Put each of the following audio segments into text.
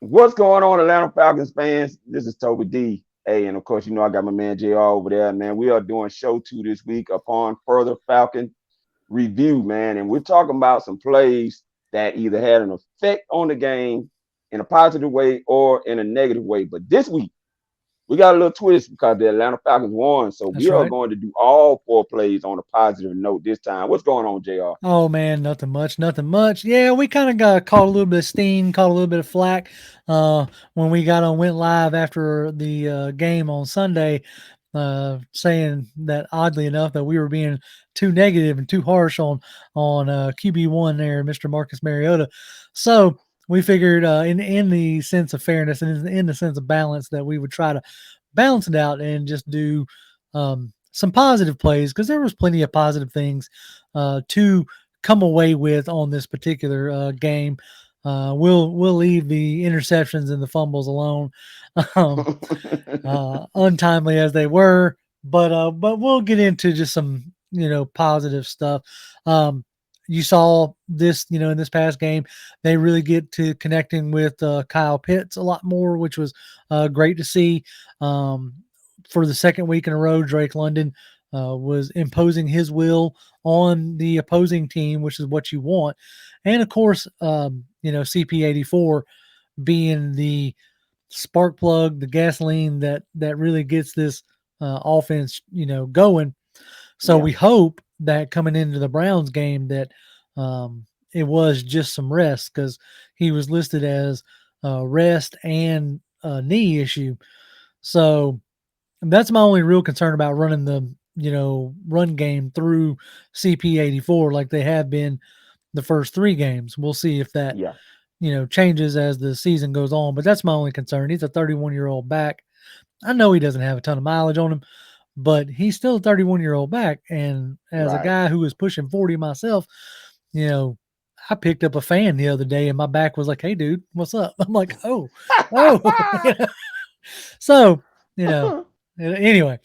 What's going on, Atlanta Falcons fans? This is Toby D. Hey, and of course, I got my man JR over there, man. We are doing show 2 this week upon further Falcon review, man. And we're talking about some plays that either had an effect on the game in a positive way or in a negative way. But this week, we got a little twist because the Atlanta Falcons won. So That's we are right. going to do all 4 plays on a positive note this time. What's going on, JR? Oh man, nothing much, nothing much. Yeah, we kind of got caught a little bit of steam, caught a little bit of flack when we went live after the game on Sunday, saying that oddly enough that we were being too negative and too harsh on QB1 there, Mr. Marcus Mariota. So we figured in the sense of fairness and in the sense of balance that we would try to balance it out and just do some positive plays because there was plenty of positive things to come away with on this particular game. We'll leave the interceptions and the fumbles alone, um, untimely as they were. But we'll get into just some positive stuff. You saw this in this past game. They really get to connecting with Kyle Pitts a lot more, which was great to see. For the second week in a row, Drake London was imposing his will on the opposing team, which is what you want. And of course, CP84 being the spark plug, the gasoline that really gets this offense, going. So Yeah, we hope that coming into the Browns game that it was just some rest because he was listed as rest and knee issue. So that's my only real concern about running the run game through CP84 like they have been the first 3 games. We'll see if that yeah, changes as the season goes on. But that's my only concern. He's a 31-year-old back. I know he doesn't have a ton of mileage on him, but he's still a 31-year-old back. And as a right. guy who is pushing 40 myself, you know, I picked up a fan the other day and my back was like, "Hey, dude, what's up?" I'm like, oh. So, you know, anyway,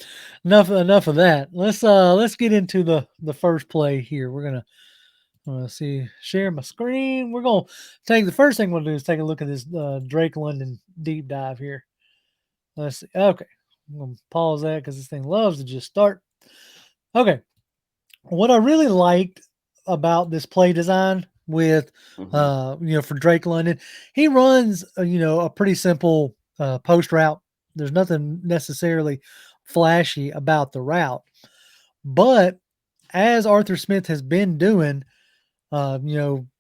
enough of that. Let's get into the first play here. We're gonna see share my screen. We're gonna take the first thing we'll do is take a look at this Drake London deep dive here. Let's see. Okay, I'm gonna pause that because this thing loves to just start. Okay, what I really liked about this play design with Hmm. for Drake London, he runs a pretty simple post route. There's nothing necessarily flashy about the route, but as Arthur Smith has been doing,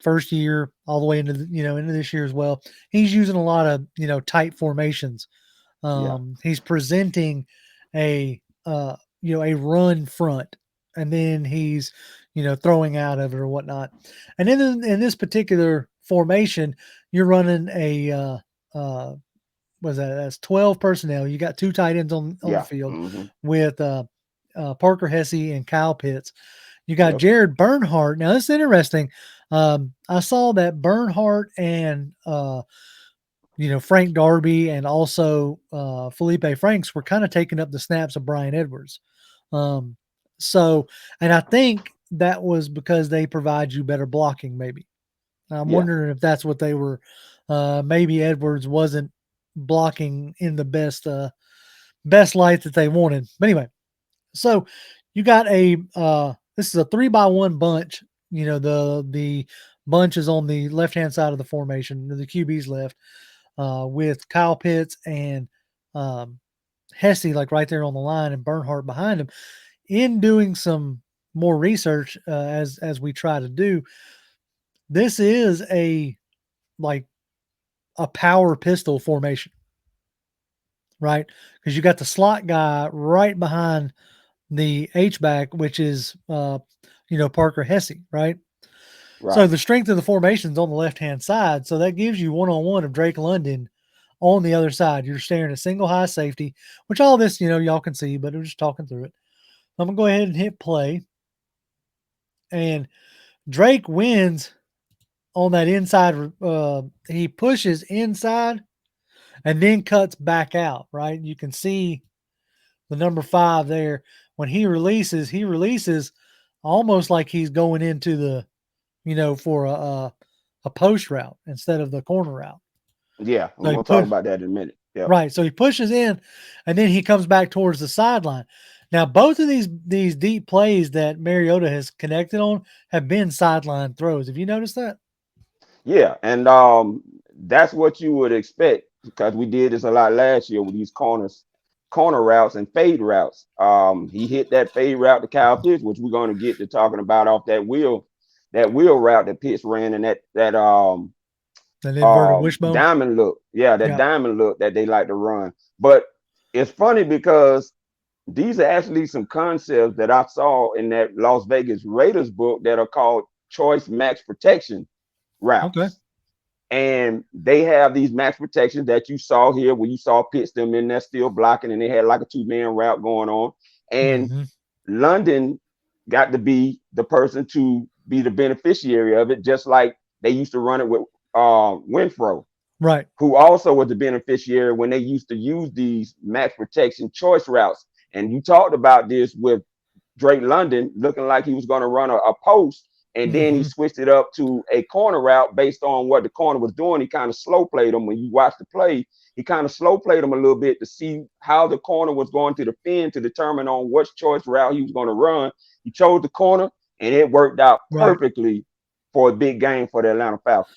first year all the way into into this year as well, he's using a lot of tight formations. Yeah, He's presenting a a run front, and then he's throwing out of it or whatnot. And then in this particular formation, you're running a was that that's 12 personnel. You got 2 tight ends on the yeah. field Hmm. with Parker Hesse and Kyle Pitts. You got Yep. Jared Bernhardt. Now this is interesting. I saw that Bernhardt and Frank Darby and also Felipe Franks were kind of taking up the snaps of Brian Edwards. Um, so, and I think that was because they provide you better blocking. Maybe I'm Yeah. wondering if that's what they were. Maybe Edwards wasn't blocking in the best light that they wanted. But anyway, so you got a this is a 3-by-1 bunch. The bunch is on the left hand side of the formation. The QB's left with Kyle Pitts and um, Hesse like right there on the line and Bernhardt behind him. In doing some more research as we try to do, this is like a power pistol formation, right? Because you got the slot guy right behind the H back, which is Parker Hesse, right? So Right. the strength of the formation's on the left hand side, so that gives you 1-on-1 of Drake London on the other side. You're staring a single high safety, which all this y'all can see, but we're just talking through it. I'm gonna go ahead and hit play, and Drake wins on that inside. He pushes inside and then cuts back out. Right, you can see the number 5 there. When he releases almost like he's going into the for a post route instead of the corner route. Yeah, So we're he gonna talk put about that in a minute. Yep. right. So he pushes in, and then he comes back towards the sideline. Now, both of these deep plays that Mariota has connected on have been sideline throws. Have you noticed that? Yeah, and that's what you would expect because we did this a lot last year with these corner routes and fade routes. He hit that fade route to Kyle Pitts, which we're going to get to talking about off that wheel route that Pitts ran, and that An inverted wishbone. diamond look. Yeah, that Yeah. diamond look that they like to run. But it's funny because these are actually some concepts that I saw in that Las Vegas Raiders book that are called choice max protection Okay. routes. And they have these max protections that you saw here where you saw Pitts them in there still blocking and they had like a two-man route going on. And Hmm. London got to be the person to be the beneficiary of it, just like they used to run it with Winfro, Right. who also was the beneficiary when they used to use these max protection choice routes. And you talked about this with Drake London looking like he was going to run a post, and then he Hmm. switched it up to a corner route based on what the corner was doing. He kind of slow played him. When you watch the play, he kind of slow played him a little bit to see how the corner was going to defend to determine on which choice route he was going to run. He chose the corner, and it worked out Right. perfectly for a big game for the Atlanta Falcons.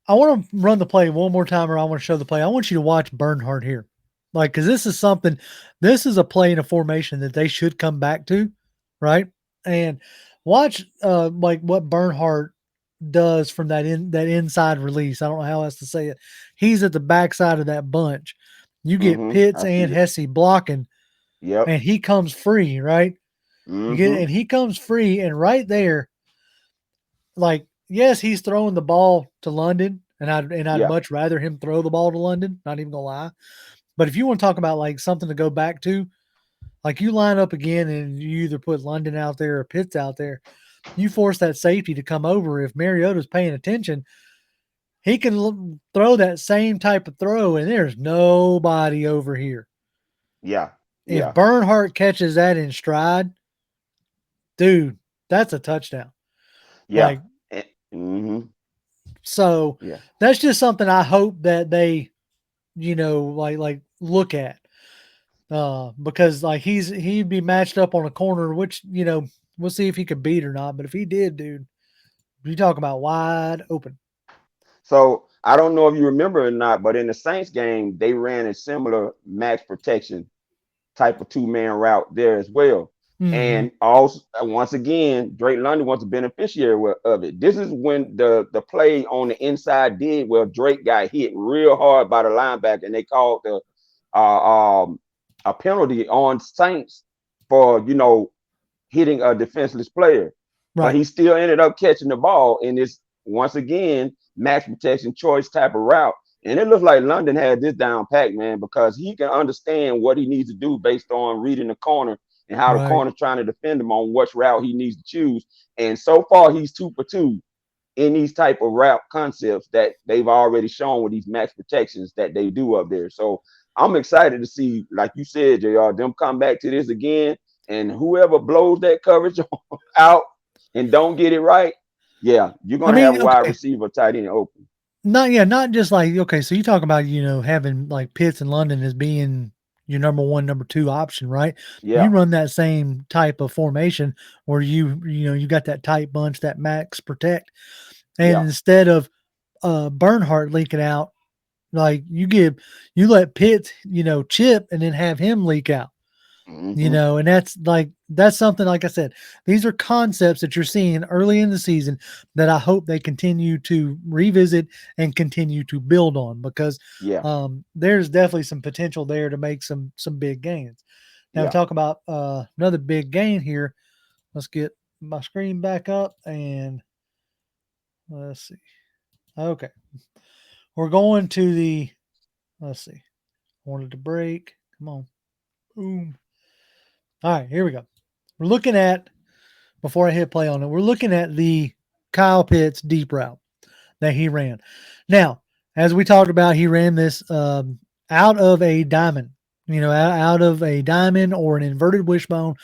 I want to run the play one more time, or I want to show the play. I want you to watch Bernhardt here, like because this is something. This is a play in a formation that they should come back to, right? And watch like what Bernhardt does from that inside release. I don't know how else to say it. He's at the backside of that bunch. You get Pitts I and see it. Hesse blocking, Yep. and he comes free, right? You get Mm-hmm. and he comes free, and right there, like yes, he's throwing the ball to London, and I'd Yeah. much rather him throw the ball to London. Not even gonna lie. But if you want to talk about like something to go back to, like you line up again and you either put London out there or Pitts out there, you force that safety to come over. If Mariota's paying attention, he can throw that same type of throw, and there's nobody over here. Yeah. If Yeah. Bernhardt catches that in stride, dude, that's a touchdown. Yeah. Like, Mm-hmm. so Yeah. that's just something I hope that they, like look at. Because like he'd be matched up on a corner, which, we'll see if he could beat or not. But if he did, dude, you talk about wide open. So I don't know if you remember or not, but in the Saints game, they ran a similar max protection type of two-man route there as well. Hmm. And also, once again, Drake London was a beneficiary of it. This is when the play on the inside did where Drake got hit real hard by the linebacker, and they called uh, um, a penalty on Saints for hitting a defenseless player, but Right. he still ended up catching the ball in this once again max protection choice type of route. And it looks like London had this down pat, man, because he can understand what he needs to do based on reading the corner and how the Right. corner's trying to defend him on which route he needs to choose. And so far, he's 2 for 2 in these type of route concepts that they've already shown with these max protections that they do up there. So I'm excited to see, like you said, JR, them come back to this again, and whoever blows that coverage out and don't get it right, yeah, you're I gonna have mean, a wide okay. receiver tight end open. Not just like, okay, so you talk about, having like Pitts and London as being your number one, number two option, right? You Yeah, run that same type of formation where you got that tight bunch, that max protect. And yeah. instead of Bernhardt leaking out, like you let Pitts, chip and then have him leak out. Mm-hmm. And that's something, like I said, these are concepts that you're seeing early in the season that I hope they continue to revisit and continue to build on, because Yeah, there's definitely some potential there to make some big gains. Now yeah. talk about another big gain here. Let's get my screen back up and let's see. Okay, we're going to the, let's see. Wanted to break. Come on. Boom. All right, here we go. We're looking at, before I hit play on it, we're looking at the Kyle Pitts deep route that he ran. Now, as we talked about, he ran this out of a diamond, out of a diamond or an inverted wishbone,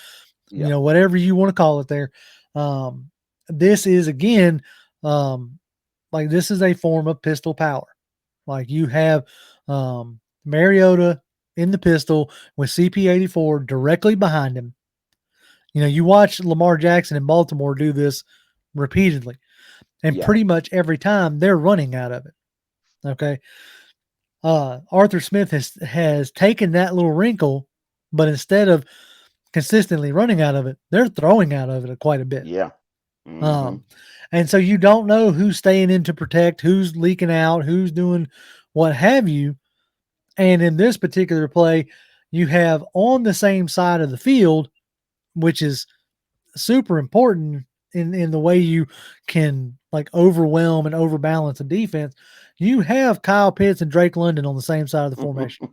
Yeah. whatever you want to call it there. Um, this is, again, like this is a form of pistol power. Like you have Mariota in the pistol with CP84 directly behind him. You watch Lamar Jackson in Baltimore do this repeatedly, and Yeah. pretty much every time they're running out of it. Okay. Arthur Smith has taken that little wrinkle, but instead of consistently running out of it, they're throwing out of it quite a bit. Yeah. Mm-hmm. Um, and so you don't know who's staying in to protect, who's leaking out, who's doing what have you. And in this particular play, you have on the same side of the field, which is super important in the way you can like overwhelm and overbalance a defense. You have Kyle Pitts and Drake London on the same side of the formation.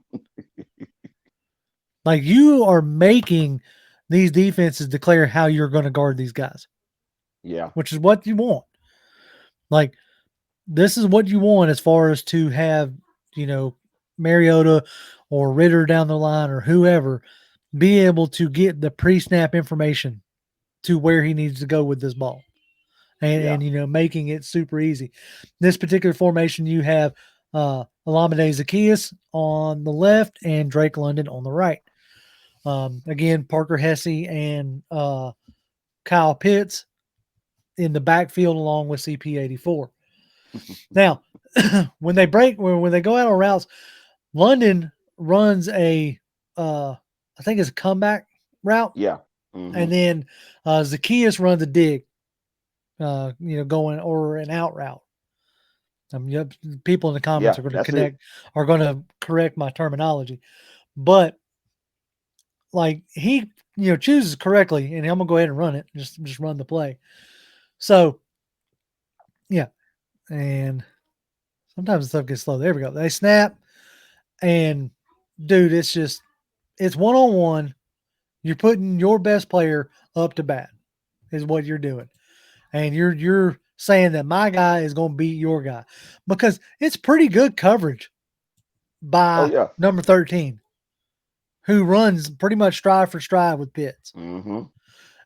Like you are making these defenses declare how you're going to guard these guys. Yeah. Which is what you want. Like this is what you want as far as to have, Mariota or Ritter down the line or whoever be able to get the pre-snap information to where he needs to go with this ball. And making it super easy. This particular formation, you have Olamide Zaccheaus on the left and Drake London on the right. Again, Parker Hesse and Kyle Pitts in the backfield along with CP84. Now, when they go out on routes, London runs I think it's a comeback route. Yeah. Mm-hmm. And then Zaccheaus runs a dig, going or an out route. People in the comments are going to correct my terminology, but like he, chooses correctly, and I'm gonna go ahead and run it. Just run the play. So, yeah, and sometimes the stuff gets slow. There we go. They snap, and dude, it's 1-on-1. You're putting your best player up to bat, is what you're doing, and you're saying that my guy is going to beat your guy because it's pretty good coverage by number 13, who runs pretty much stride for stride with Pitts. Mm-hmm.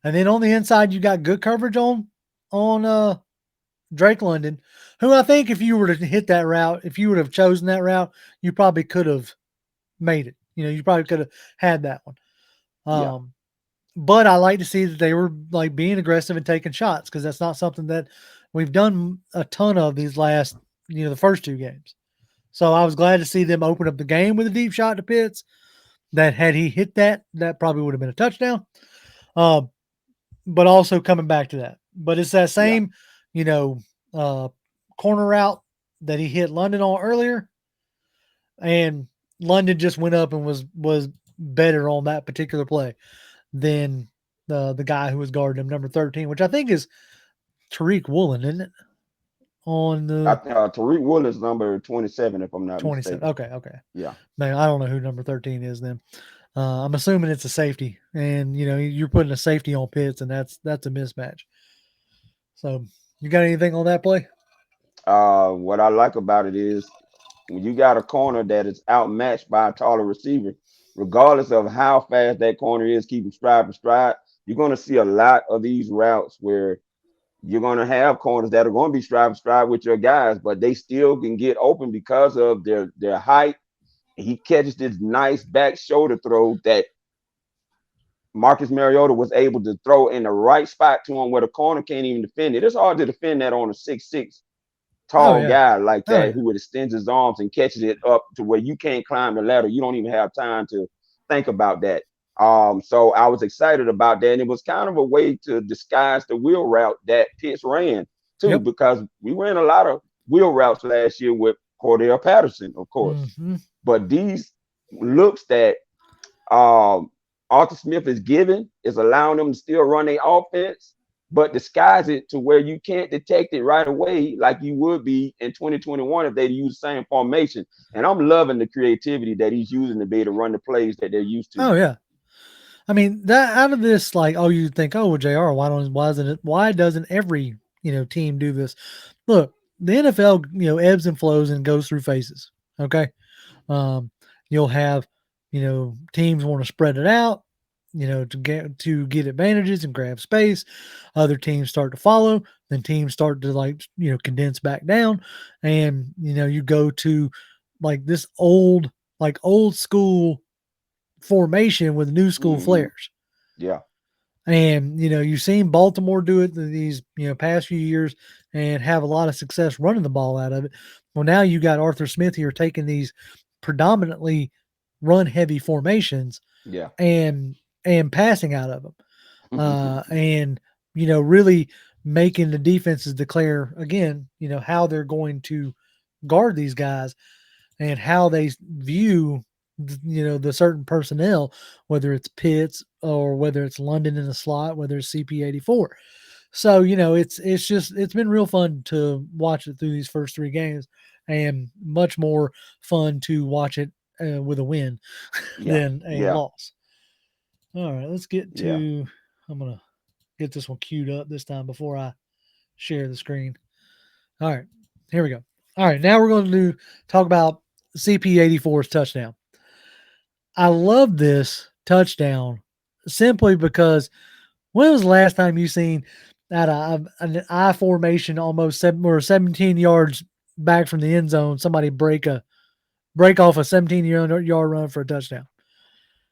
And then on the inside, you got good coverage on Drake London, who I think if you were to hit that route, if you would have chosen that route, you probably could have made it. You probably could have had that one. But I like to see that they were like being aggressive and taking shots because that's not something that we've done a ton of these last, the first two games. So I was glad to see them open up the game with a deep shot to Pitts. That had he hit that probably would have been a touchdown. But also coming back to that. But it's that same, corner route that he hit London on earlier. And London just went up and was better on that particular play than the guy who was guarding him, number 13, which I think is Tariq Woolen, isn't it? On the Tariq Woolen's number 27, if I'm not 27. mistaken. Okay. Yeah. Man, I don't know who number 13 is then. I'm assuming it's a safety, and you're putting a safety on Pitts, and that's a mismatch. So, you got anything on that play? What I like about it is when you got a corner that is outmatched by a taller receiver, regardless of how fast that corner is, keeping stride for stride, you're going to see a lot of these routes where you're going to have corners that are going to be stride for stride with your guys, but they still can get open because of their height. He catches this nice back shoulder throw that Marcus Mariota was able to throw in the right spot to him where the corner can't even defend it. It's hard to defend that on a 6'6" tall guy like that who would extend his arms and catches it up to where you can't climb the ladder. You don't even have time to think about that. So I was excited about that. And it was kind of a way to disguise the wheel route that Pitts ran too, because we ran a lot of wheel routes last year with Cordell Patterson, of course. Mm-hmm. But these looks that Arthur Smith is giving is allowing them to still run their offense, but disguise it to where you can't detect it right away like you would be in 2021 if they'd use the same formation. And I'm loving the creativity that he's using to be able to run the plays that they're used to. Oh, yeah. I mean, that out of this, like, you think, well, JR, why doesn't every, team do this? Look, the NFL, ebbs and flows and goes through phases. Okay. You'll have, teams want to spread it out. to get advantages and grab space. Other teams start to follow, then teams start to condense back down, and you go to like this old school formation with new school Mm-hmm. flares. Yeah. And you've seen Baltimore do it these past few years and have a lot of success running the ball out of it. Well, now you got Arthur Smith here taking these predominantly run heavy formations Yeah. and passing out of them, and really making the defenses declare again how they're going to guard these guys and how they view the certain personnel, whether it's Pitts or whether it's London in the slot, whether it's CP84. So it's been real fun to watch it through these first three games, and much more fun to watch it with a win Yeah. than a Yeah. loss. All right, let's get Yeah. to. I'm gonna get this one queued up this time before I share the screen. All right, here we go. All right, now we're going to talk about CP84's touchdown. I love this touchdown simply because when was the last time you seen at an I formation almost 17 yards back from the end zone, somebody break off a 17-yard run for a touchdown?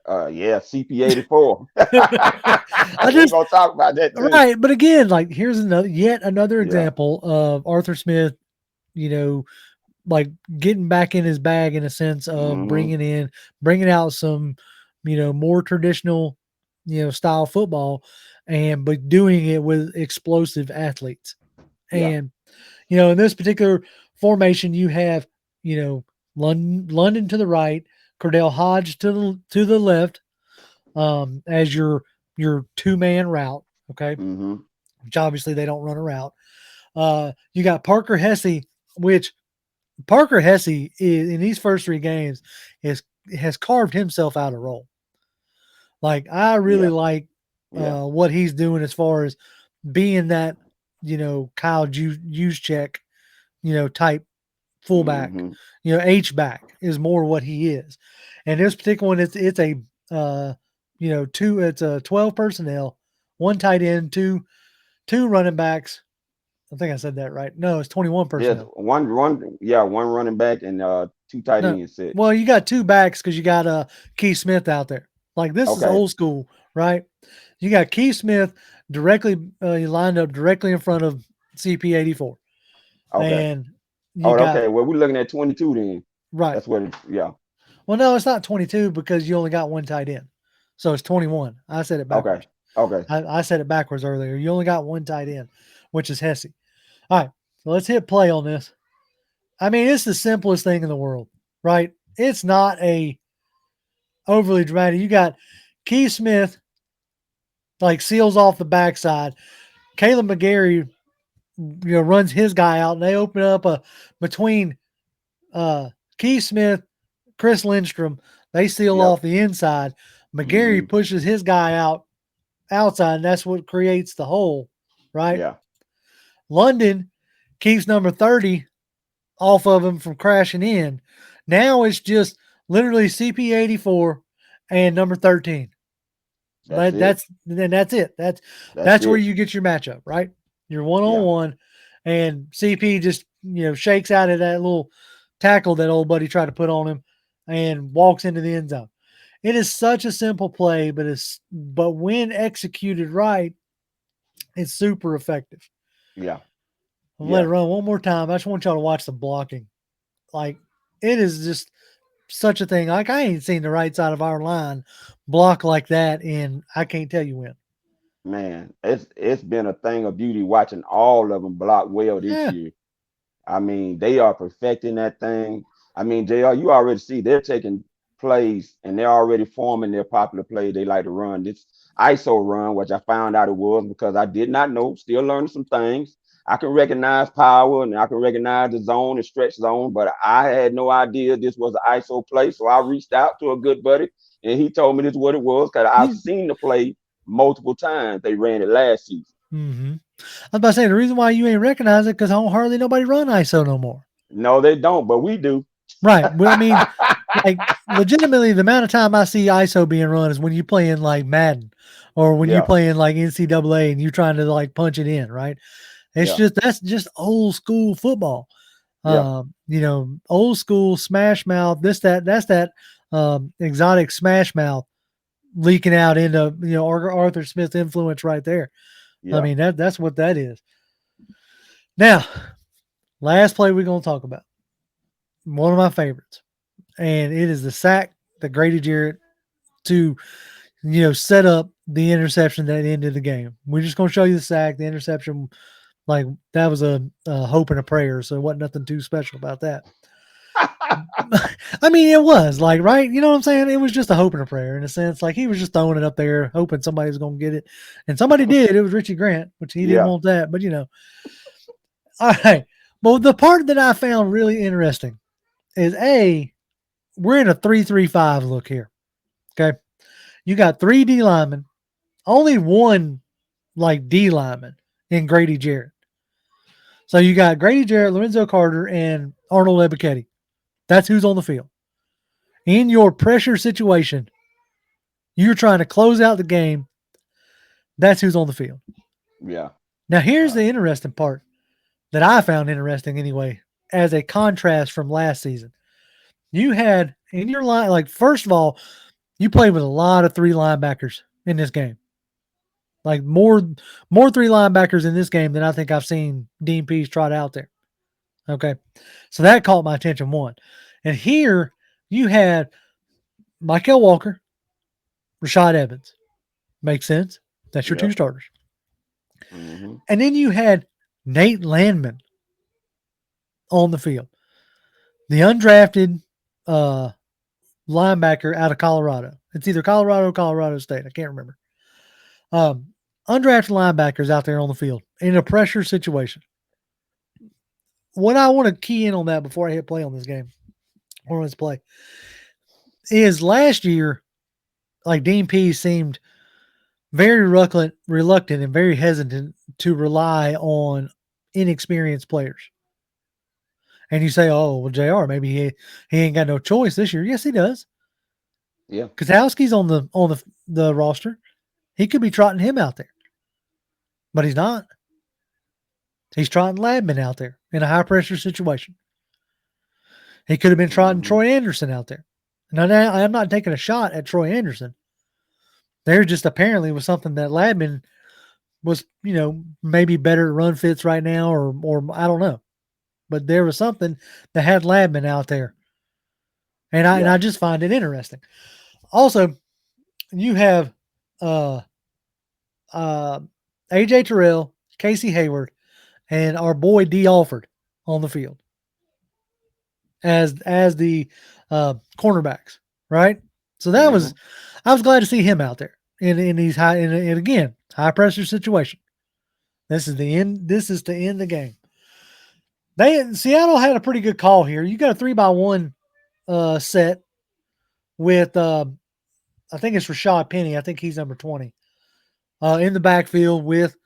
Yeah, CP84. I We're just gonna talk about that too. right, but again, like here's yet another Yeah. example of Arthur Smith, you know, like getting back in his bag in a sense of Mm-hmm. bringing out some, more traditional, style football, and but doing it with explosive athletes. Yeah. And in this particular formation, you have, London to the right, Cordell Hodge to the left, as your two-man route. Okay, Mm-hmm. which obviously they don't run a route. You got Parker Hesse, which Parker Hesse is in these first three games is has carved himself out a role. Like I really Yeah. like Yeah. what he's doing as far as being that Kyle Juszczyk type fullback. Mm-hmm. H back is more what he is. And this particular one, it's a it's a 12 personnel, one tight end, two running backs. I think I said that right. No, it's 21 There's personnel. one running back and two tight No, ends set. well, you got two backs because you got Keith Smith out there. Like this is Okay. old school, right? You got Keith Smith directly lined up directly in front of CP84, Okay. and you Oh, got okay. Well, we're looking at 22 then. right. That's what yeah. Well, no, it's not 22 because you only got one tight end, so it's 21. I said it Okay. backwards. Okay. I said it backwards earlier. You only got one tight end, which is Hesse. All right, so let's hit play on this. I mean, it's the simplest thing in the world, right? It's not a overly dramatic. You got Keith Smith like seals off the backside. Caleb McGarry, runs his guy out, and they open up between Keith Smith, Chris Lindstrom. They seal Yep. off the inside. Mm-hmm. McGarry pushes his guy outside, and that's what creates the hole, right? Yeah. London keeps number 30 off of him from crashing in. Now it's just literally CP84 and number 13. That's But it. that's it. That's That's where it. you get your matchup, right? You're one on Yeah. one, and CP just shakes out of that little tackle that old buddy tried to put on him, and walks into the end zone. It is such a simple play, but when executed right, it's super effective. Yeah. I'll let it Yeah. run one more time. I just want y'all to watch the blocking. Like it is just such a thing. Like I ain't seen the right side of our line block like that, and I can't tell you when. Man, it's been a thing of beauty watching all of them block well this Yeah. year. I mean, they are perfecting that thing. I mean, JR, you already see they're taking plays and they're already forming their popular play they like to run. This ISO run, which I found out it was because I did not know, still learning some things. I can recognize power and I can recognize the zone and stretch zone, but I had no idea this was an ISO play. So I reached out to a good buddy and he told me this is what it was because I've You. seen the play multiple times. They ran it last season. Mm-hmm. I was about to say the reason why you ain't recognize it because I don't hardly nobody run ISO no more. No, they don't, but we do. Right. Well, I mean, like legitimately, the amount of time I see ISO being run is when you play in like Madden or when you Yeah, play in like NCAA and you're trying to like punch it in, right? It's yeah, just that's just old school football. yeah, Old school smash mouth, this, that, that's that exotic smash mouth leaking out into Arthur Smith influence right there. I yeah. mean that's what that is. Now, last play we're gonna talk about. One of my favorites. And it is the sack that Grady Jarrett to set up the interception that ended the game. We're just gonna show you the sack, the interception, like that was a hope and a prayer, so it wasn't nothing too special about that. I mean, it was like, right? You know what I'm saying? It was just a hope and a prayer in a sense. Like he was just throwing it up there, hoping somebody was going to get it. And somebody did. It was Richie Grant, which he didn't Yeah. want that. But, all right. Well, the part that I found really interesting is we're in a 3-3-5 look here. Okay. You got 3 D linemen, only one like D lineman in Grady Jarrett. So you got Grady Jarrett, Lorenzo Carter, and Arnold Ebiketie. That's who's on the field. In your pressure situation, you're trying to close out the game. That's who's on the field. Yeah. Now, here's the interesting part that I found interesting anyway, as a contrast from last season. You had in your line, like, first of all, you played with a lot of 3 linebackers in this game. Like more 3 linebackers in this game than I think I've seen Dean Pease trot out there. Okay. So that caught my attention, one. And here you had Michael Walker, Rashad Evans. Makes sense. That's your 2 Yep. starters. Mm-hmm. And then you had Nate Landman on the field, the undrafted linebacker out of Colorado. It's either Colorado or Colorado State. I can't remember. Um, Undrafted linebackers out there on the field in a pressure situation. What I want to key in on that before I hit play on this game or on this play is last year, like Dean Pease seemed very reluctant and very hesitant to rely on inexperienced players. And you say, "Oh, well, Jr. Maybe he ain't got no choice this year." Yes, he does. Yeah. Kotowski's on the roster. He could be trotting him out there, but he's not. He's trotting Ladman out there in a high pressure situation. He could have been trotting Mm-hmm. Troy Anderson out there. Now, I'm not taking a shot at Troy Anderson. There just apparently was something that Ladman was, maybe better at run fits right now, or I don't know. But there was something that had Ladman out there. And Yeah. I just find it interesting. Also, you have uh AJ Terrell, Casey Hayward, and our boy D Alford on the field as the cornerbacks, right? So Mm-hmm. I was glad to see him out there in these and again, high pressure situation. This is the end. This is to end the game. Seattle had a pretty good call here. You got a 3-by-1 set with I think it's Rashad Penny. I think he's number 20 in the backfield with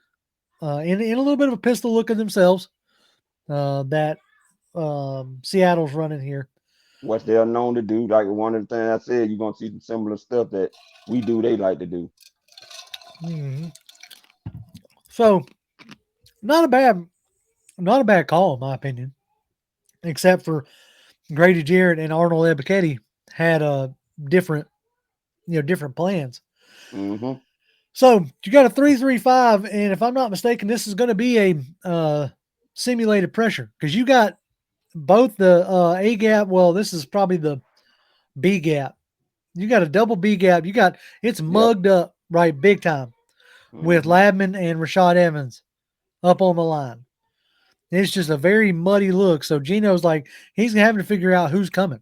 in a little bit of a pistol look at themselves that Seattle's running here. What they're known to do, like one of the things I said, you're gonna see some similar stuff that we do. They like to do. Mm-hmm. So not a bad call in my opinion, except for Grady Jarrett and Arnold Ebiketie had different different plans. Mm-hmm. So you got a 3-3-5, and if I'm not mistaken, this is going to be a simulated pressure because you got both the A gap. Well, this is probably the B gap. You got a double B gap. It's Yep. mugged up right big time with Mm-hmm. Labman and Rashad Evans up on the line. It's just a very muddy look. So Gino's like he's having to figure out who's coming.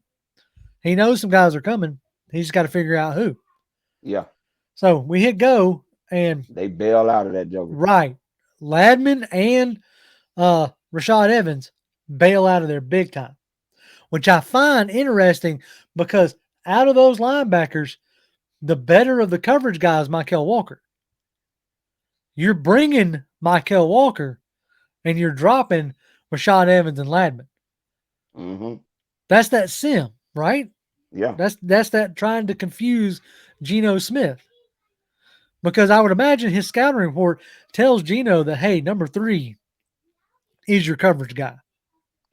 He knows some guys are coming. He's got to figure out who. Yeah. So we hit go and They bail out of that joker. right, Ladman and Rashad Evans bail out of there big time, which I find interesting because out of those linebackers, the better of the coverage guy is Michael Walker. You're bringing Michael Walker and you're dropping Rashad Evans and Ladman. Mm-hmm. That's that sim, right? Yeah. That's that trying to confuse Geno Smith. Because I would imagine his scouting report tells Geno that, hey, number 3 is your coverage guy.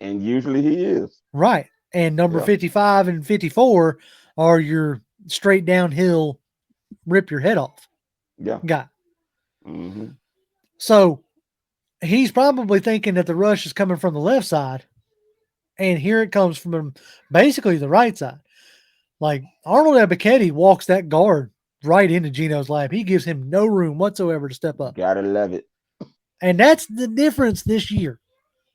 And usually he is. Right. And number Yeah. 55 and 54 are your straight downhill, rip your head off Yeah. guy. Hmm. So he's probably thinking that the rush is coming from the left side, and here it comes from basically the right side. Like Arnold Ebiketie walks that guard right into Geno's lap. He gives him no room whatsoever to step up. Gotta love it. And that's the difference this year,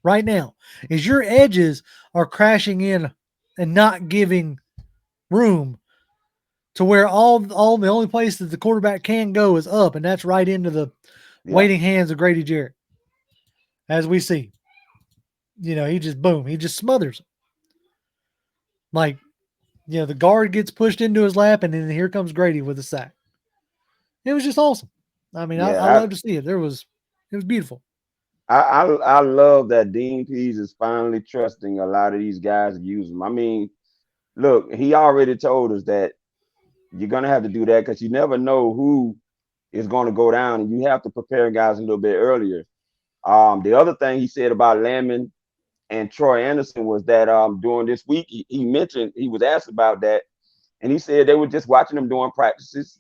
right now, is your edges are crashing in and not giving room to where all the only place that the quarterback can go is up, and that's right into the Yeah. waiting hands of Grady Jarrett. As we see, he just boom, he just smothers him. Like, the guard gets pushed into his lap, and then here comes Grady with a sack. It was just awesome. I mean, I Yeah. love to see it. It was beautiful. I love that Dean Pease is finally trusting a lot of these guys to use them. I mean, look, he already told us that you're gonna have to do that because you never know who is going to go down, and you have to prepare guys a little bit earlier. The other thing he said about Landman and Troy Anderson was that during this week he mentioned he was asked about that, and he said they were just watching them doing practices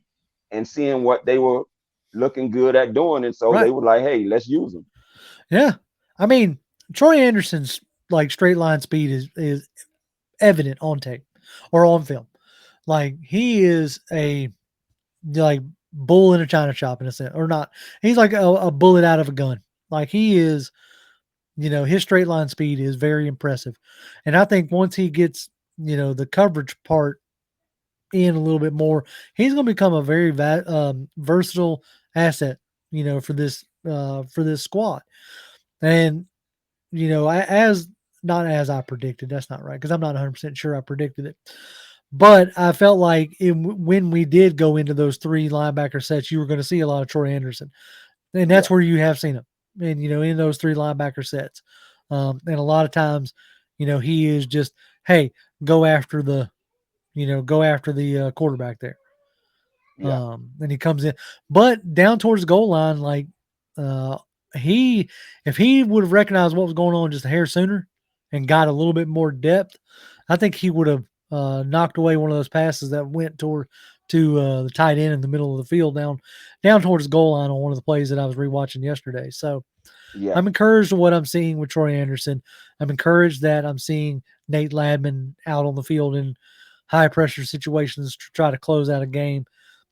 and seeing what they were looking good at doing, and so they Right. were like, "Hey, let's use them." Yeah. I mean, Troy Anderson's like straight line speed is evident on tape or on film. Like he is a like bull in a china shop in a sense, or not. He's like a bullet out of a gun. Like he is, his straight line speed is very impressive. And I think once he gets, the coverage part in a little bit more, he's going to become a very versatile asset, for this squad. And, as not as I predicted, that's not right because I'm not 100% sure I predicted it. But I felt like when we did go into those 3 linebacker sets, you were going to see a lot of Troy Anderson. And that's Yeah, where you have seen him. And, in those 3 linebacker sets. And a lot of times, he is just, hey, go after the, quarterback there. yeah, And he comes in, but down towards the goal line, like, uh, he, if he would have recognized what was going on just a hair sooner and got a little bit more depth, I think he would have knocked away one of those passes that went to the tight end in the middle of the field down towards the goal line on one of the plays that I was rewatching yesterday. So yeah, I'm encouraged with what I'm seeing with Troy Anderson. I'm encouraged that I'm seeing Nate Ladman out on the field in high pressure situations to try to close out a game.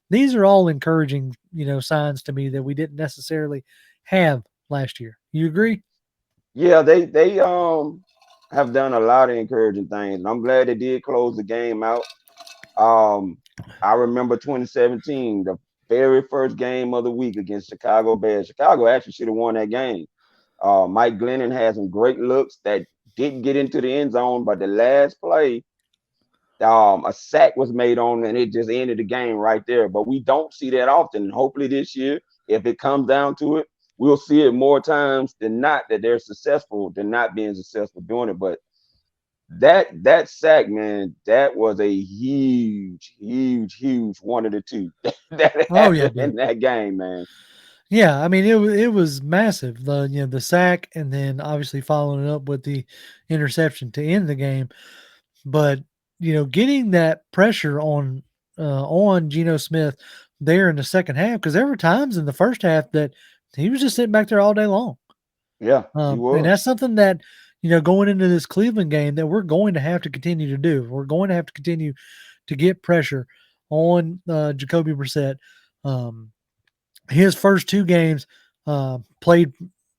These are all encouraging, signs to me that we didn't necessarily have last year. You agree? yeah. They have done a lot of encouraging things, and I'm glad they did close the game out. Um, I remember 2017, the very first game of the week against Chicago Bears. Chicago actually should have won that game. Mike Glennon had some great looks that didn't get into the end zone, but the last play, a sack was made on, and it just ended the game right there. But we don't see that often. Hopefully this year, if it comes down to it, we'll see it more times than not that they're successful than not being successful doing it. But that sack, man, that was a huge, huge, huge one of the two that Oh yeah, happened dude. in that game, man. Yeah, I mean it was massive. The sack and then obviously following it up with the interception to end the game. But getting that pressure on Geno Smith there in the second half because there were times in the first half that he was just sitting back there all day long. Yeah, he And was. that's something that, going into this Cleveland game that we're going to have to continue to do. We're going to have to continue to get pressure on Jacoby Brissett. Um, his first 2 games played,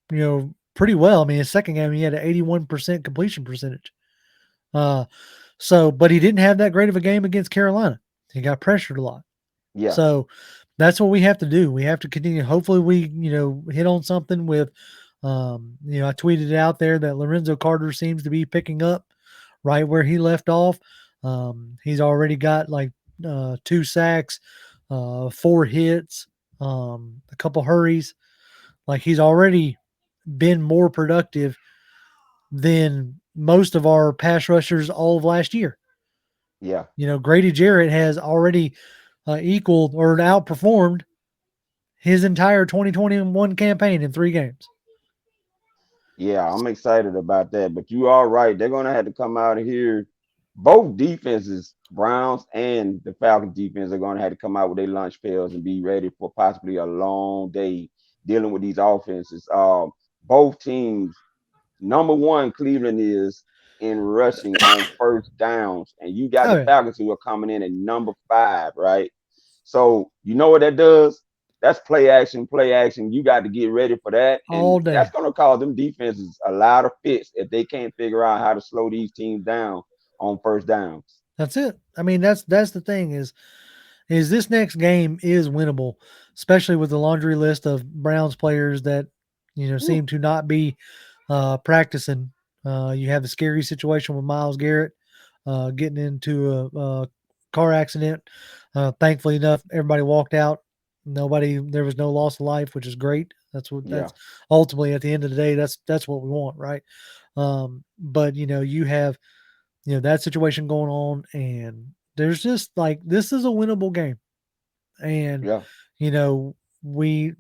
pretty well. I mean, his second game, he had an 81% completion percentage. Uh, but he didn't have that great of a game against Carolina. He got pressured a lot. Yeah, So that's what we have to do. We have to continue. Hopefully, we hit on something with. I tweeted it out there that Lorenzo Carter seems to be picking up right where he left off. He's already got like 2 sacks, 4 hits, a couple hurries. Like he's already been more productive than most of our pass rushers all of last year. Yeah. Grady Jarrett has already equaled or outperformed his entire 2021 campaign in 3 games. Yeah, I'm excited about that. But you are right. They're gonna have to come out of here. Both defenses, Browns and the Falcons defense, are gonna have to come out with their lunch pails and be ready for possibly a long day dealing with these offenses. Both teams, number one, Cleveland is in rushing on first downs, and you got Oh the yeah, Falcons who are coming in at number 5, right? So you know what that does? That's play action, play action. You got to get ready for that. all And that's day. going to cause them defenses a lot of fits if they can't figure out how to slow these teams down on first downs. That's it. I mean, that's the thing is this next game is winnable, especially with the laundry list of Browns players that Woo. seem to not be practicing. You have the scary situation with Myles Garrett getting into a car accident. Thankfully enough, everybody walked out. There was no loss of life, which is great. Yeah, That's ultimately at the end of the day, that's what we want, right? But you have that situation going on, and there's just like this is a winnable game, and yeah, you know we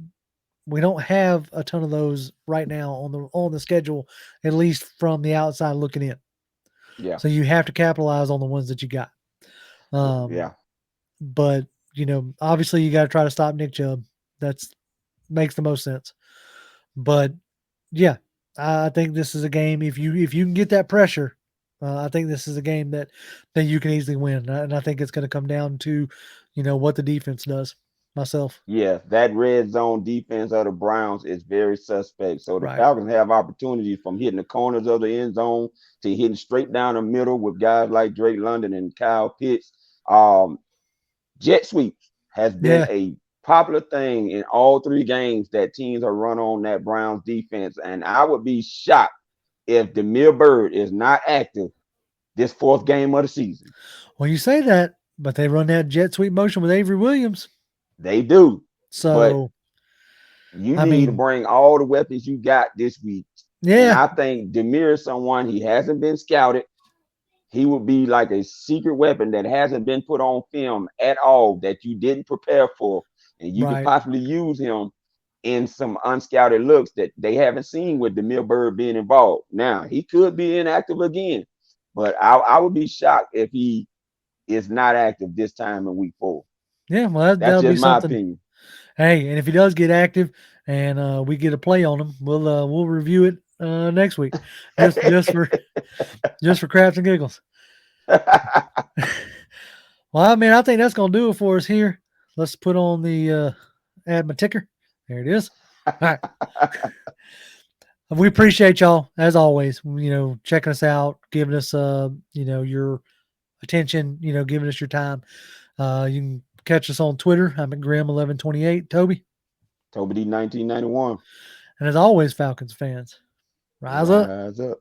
we don't have a ton of those right now on the schedule, at least from the outside looking in. yeah, So you have to capitalize on the ones that you got. Um, yeah, but obviously you got to try to stop Nick Chubb. That's makes the most sense. But yeah, I think this is a game. If you can get that pressure, I think this is a game that you can easily win. And I think it's going to come down to, what the defense does. Myself, yeah. That red zone defense of the Browns is very suspect. So the right? Falcons have opportunities from hitting the corners of the end zone to hitting straight down the middle with guys like Drake London and Kyle Pitts. Um, Jet sweeps has been Yeah. a popular thing in all 3 games that teams have run on that Browns defense. And I would be shocked if Demir Bird is not active this 4th game of the season. Well, you say that, but they run that jet sweep motion with Avery Williams. They do. But So you I need to mean, bring all the weapons you got this week. And yeah, I think Demir is someone he hasn't been scouted. He would be like a secret weapon that hasn't been put on film at all that you didn't prepare for. And you could right. possibly use him in some unscouted looks that they haven't seen with Demir Bird being involved. Now, he could be inactive again, but I would be shocked if he is not active this time in week 4. Yeah, well, That's that'll be just my something. opinion. Hey, and if he does get active and we get a play on him, we'll review it next week, just for crafts and giggles. Well, I mean, I think that's gonna do it for us here. Let's put on the add my ticker. There it is. All right. We appreciate y'all as always. Checking us out, giving us your attention. Giving us your time. You can catch us on Twitter. I'm at Grim1128. Toby. Toby D 1991. And as always, Falcons fans, rise up. Rise up.